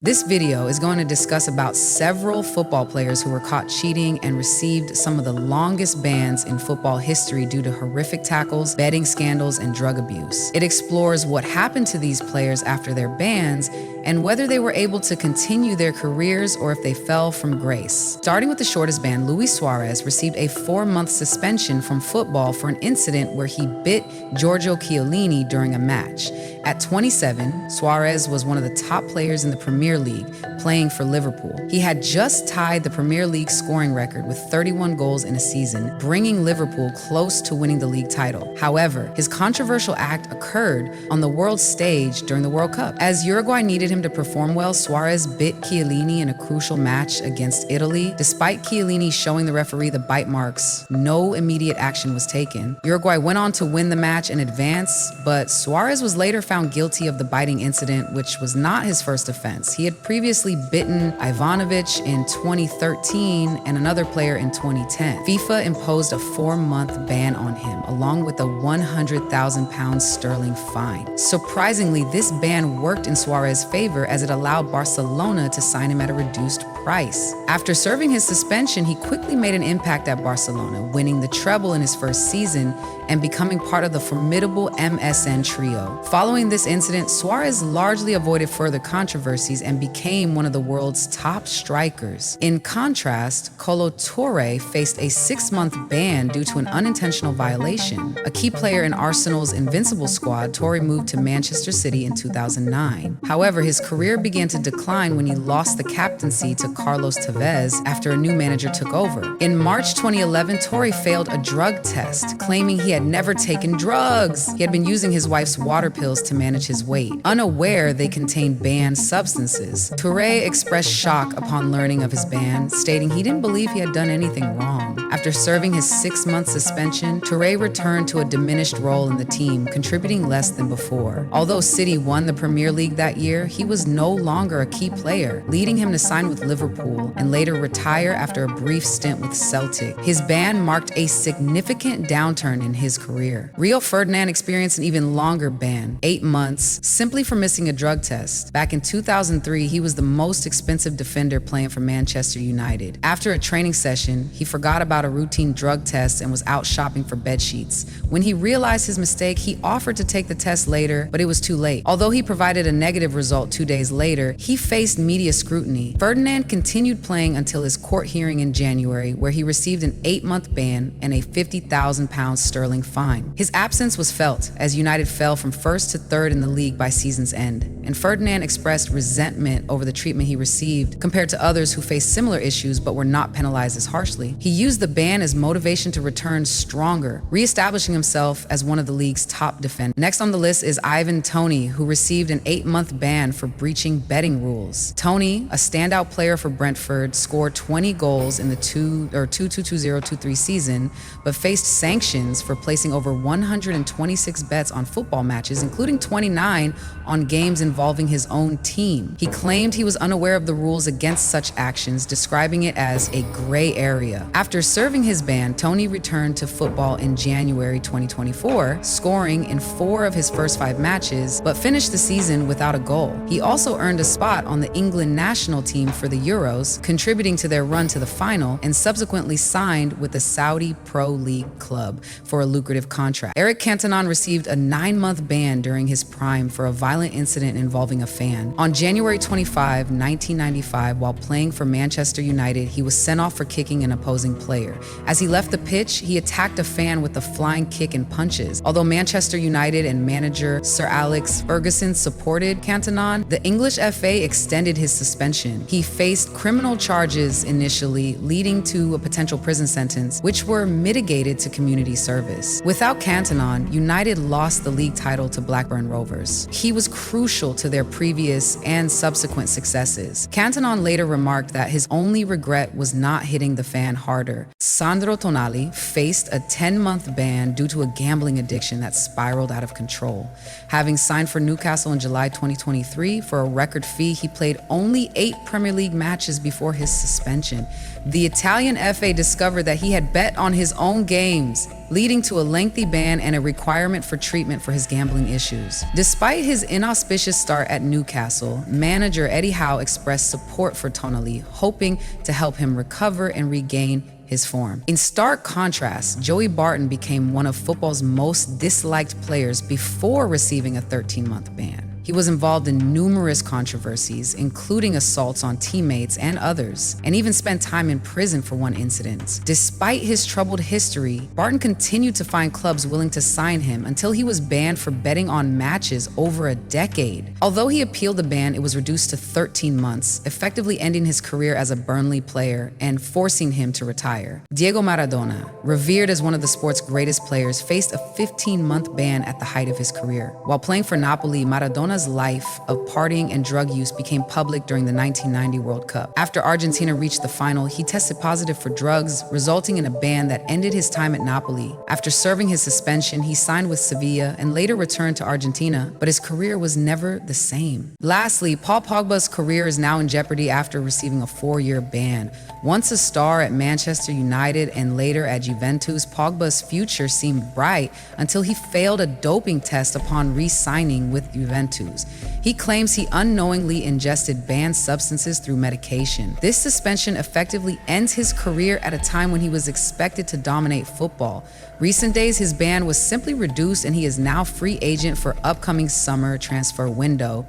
This video is going to discuss about several football players who were caught cheating and received some of the longest bans in football history due to horrific tackles, betting scandals, and drug abuse. It explores what happened to these players after their bans and whether they were able to continue their careers or if they fell from grace. Starting with the shortest ban, Luis Suarez received a 4-month suspension from football for an incident where he bit Giorgio Chiellini during a match. At 27, Suarez was one of the top players in the Premier League, playing for Liverpool. He had just tied the Premier League scoring record with 31 goals in a season, bringing Liverpool close to winning the league title. However, his controversial act occurred on the world stage during the World Cup. As Uruguay needed him to perform well, Suarez bit Chiellini in a crucial match against Italy. Despite Chiellini showing the referee the bite marks, no immediate action was taken. Uruguay went on to win the match and advance, but Suarez was later found guilty of the biting incident, which was not his first offense. He had previously bitten Ivanovic in 2013 and another player in 2010. FIFA imposed a 4-month ban on him, along with a £100,000 fine. Surprisingly, this ban worked in Suarez's favor as it allowed Barcelona to sign him at a reduced price. After serving his suspension, he quickly made an impact at Barcelona, winning the treble in his first season and becoming part of the formidable MSN trio. Following this incident, Suarez largely avoided further controversies and became one of the world's top strikers. In contrast, Kolo Touré faced a 6-month ban due to an unintentional violation. A key player in Arsenal's Invincible squad, Touré moved to Manchester City in 2009. However, his career began to decline when he lost the captaincy to Carlos Tevez after a new manager took over. In March 2011, Touré failed a drug test, claiming he had never taken drugs. He had been using his wife's water pills to manage his weight, unaware they contained banned substances. Touré expressed shock upon learning of his ban, stating he didn't believe he had done anything wrong. After serving his 6-month suspension, Touré returned to a diminished role in the team, contributing less than before. Although City won the Premier League that year, he was no longer a key player, leading him to sign with Liverpool and later retire after a brief stint with Celtic. His ban marked a significant downturn in his career. Rio Ferdinand experienced an even longer ban, 8 months, simply for missing a drug test. Back in 2003, he was the most expensive defender playing for Manchester United. After a training session, he forgot about a routine drug test and was out shopping for bed sheets. When he realized his mistake, he offered to take the test later, but it was too late. Although he provided a negative result 2 days later, he faced media scrutiny. Ferdinand continued playing until his court hearing in January, where he received an 8-month ban and a £50,000 fine. His absence was felt as United fell from first to third in the league by season's end, and Ferdinand expressed resentment over the treatment he received compared to others who faced similar issues but were not penalized as harshly. He used the ban as motivation to return stronger, reestablishing himself as one of the league's top defenders. Next on the list is Ivan Toney, who received an 8-month ban for breaching betting rules. Toney, a standout player for Brentford, scored 20 goals in the 2022-23 season, but faced sanctions for placing over 126 bets on football matches, including 29 on games involving his own team. He claimed he was unaware of the rules against such actions, describing it as a gray area. After serving his ban, Toney returned to football in January 2024, scoring in 4 of his first 5 matches, but finished the season without a goal. He also earned a spot on the England national team for the Euros, contributing to their run to the final, and subsequently signed with the Saudi Pro League club for a lucrative contract. Eric Cantona received a 9-month ban during his prime for a violent incident involving a fan. On January 25, 1995, while playing for Manchester United, he was sent off for kicking an opposing player. As he left the pitch, he attacked a fan with a flying kick and punches. Although Manchester United and manager Sir Alex Ferguson supported Cantona, the English FA extended his suspension. He faced criminal charges initially, leading to a potential prison sentence, which were mitigated to community service. Without Cantona, United lost the league title to Blackburn Rovers. He was crucial to their previous and subsequent successes. Cantona later remarked that his only regret was not hitting the fan harder. Sandro Tonali faced a 10-month ban due to a gambling addiction that spiraled out of control. Having signed for Newcastle in July 2023 for a record fee, he played only 8 Premier League matches matches before his suspension. The Italian FA discovered that he had bet on his own games, leading to a lengthy ban and a requirement for treatment for his gambling issues. Despite his inauspicious start at Newcastle, manager Eddie Howe expressed support for Tonali, hoping to help him recover and regain his form. In stark contrast, Joey Barton became one of football's most disliked players before receiving a 13-month ban. He was involved in numerous controversies, including assaults on teammates and others, and even spent time in prison for one incident. Despite his troubled history, Barton continued to find clubs willing to sign him until he was banned for betting on matches over a decade. Although he appealed the ban, it was reduced to 13 months, effectively ending his career as a Burnley player and forcing him to retire. Diego Maradona, revered as one of the sport's greatest players, faced a 15-month ban at the height of his career. While playing for Napoli, Maradona's life of partying and drug use became public during the 1990 World Cup. After Argentina reached the final, he tested positive for drugs, resulting in a ban that ended his time at Napoli. After serving his suspension, he signed with Sevilla and later returned to Argentina, but his career was never the same. Lastly, Paul Pogba's career is now in jeopardy after receiving a 4-year ban. Once a star at Manchester United and later at Juventus, Pogba's future seemed bright until he failed a doping test upon re-signing with Juventus. He claims he unknowingly ingested banned substances through medication. This suspension effectively ends his career at a time when he was expected to dominate football. Recent days, his ban was simply reduced and he is now free agent for upcoming summer transfer window.